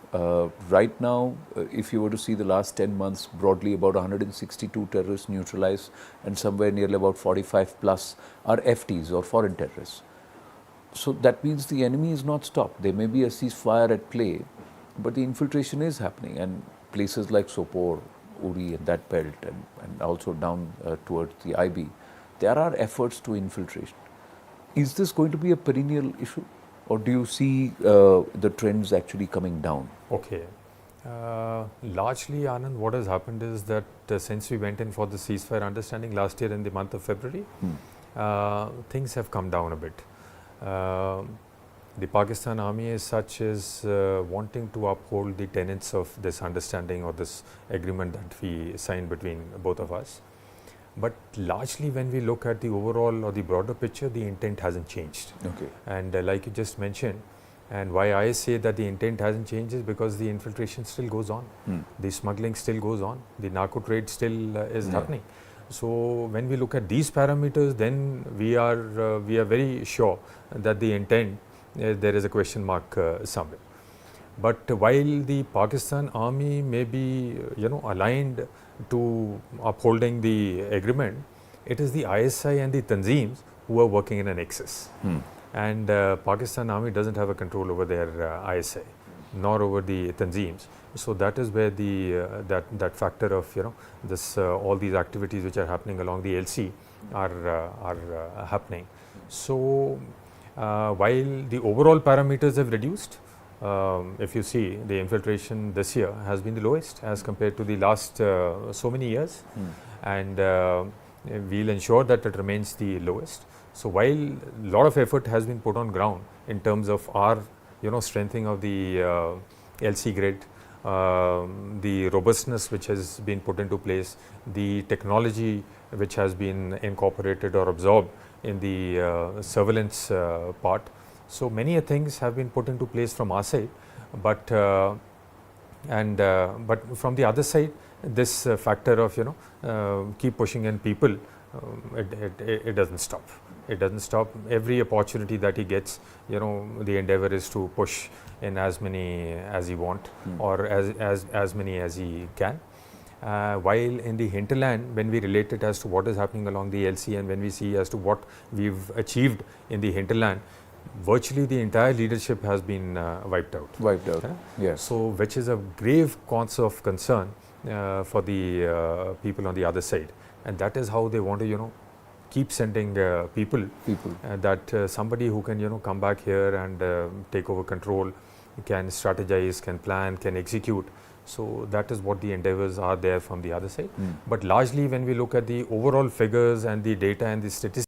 Right now, if you were to see the last 10 months, broadly about 162 terrorists neutralized, and somewhere nearly about 45 plus are FTs or foreign terrorists. So that means the enemy is not stopped. There may be a ceasefire at play, but the infiltration is happening, and places like Sopore, Uri and that belt, and also down towards the IB, there are efforts to infiltration. Is this going to be a perennial issue, or do you see the trends actually coming down? Okay. Largely, Anand, what has happened is that since we went in for the ceasefire understanding last year in the month of February, things have come down a bit. The Pakistan Army as such is wanting to uphold the tenets of this understanding or this agreement that we signed between both of us. But largely when we look at the overall or the broader picture, the intent hasn't changed. Okay. And like you just mentioned, and why I say that the intent hasn't changed is because the infiltration still goes on. The smuggling still goes on. The narco trade still is happening. So when we look at these parameters, then we are very sure that the intent, there is a question mark somewhere. But while the Pakistan Army may be aligned to upholding the agreement, it is the ISI and the Tanzeems who are working in an excess. And Pakistan Army doesn't have a control over their ISI, nor over the Tanzeems. So that is where the that factor of this all these activities which are happening along the LC are happening. So while the overall parameters have reduced, if you see, the infiltration this year has been the lowest as compared to the last so many years, and we'll ensure that it remains the lowest. So while a lot of effort has been put on ground in terms of our strengthening of the LC grid, the robustness which has been put into place, the technology which has been incorporated or absorbed in the surveillance part. So many things have been put into place from our side, but but from the other side, this factor of keep pushing in people, it doesn't stop. It doesn't stop. Every opportunity that he gets, the endeavor is to push in as many as he want or as many as he can. While in the hinterland, when we relate it as to what is happening along the LC and when we see as to what we've achieved in the hinterland, virtually the entire leadership has been wiped out. Yes. So, which is a grave cause of concern for the people on the other side, and that is how they want to, keep sending people. That somebody who can come back here and take over control, can strategize, can plan, can execute. So that is what the endeavors are there from the other side. But largely when we look at the overall figures and the data and the statistics,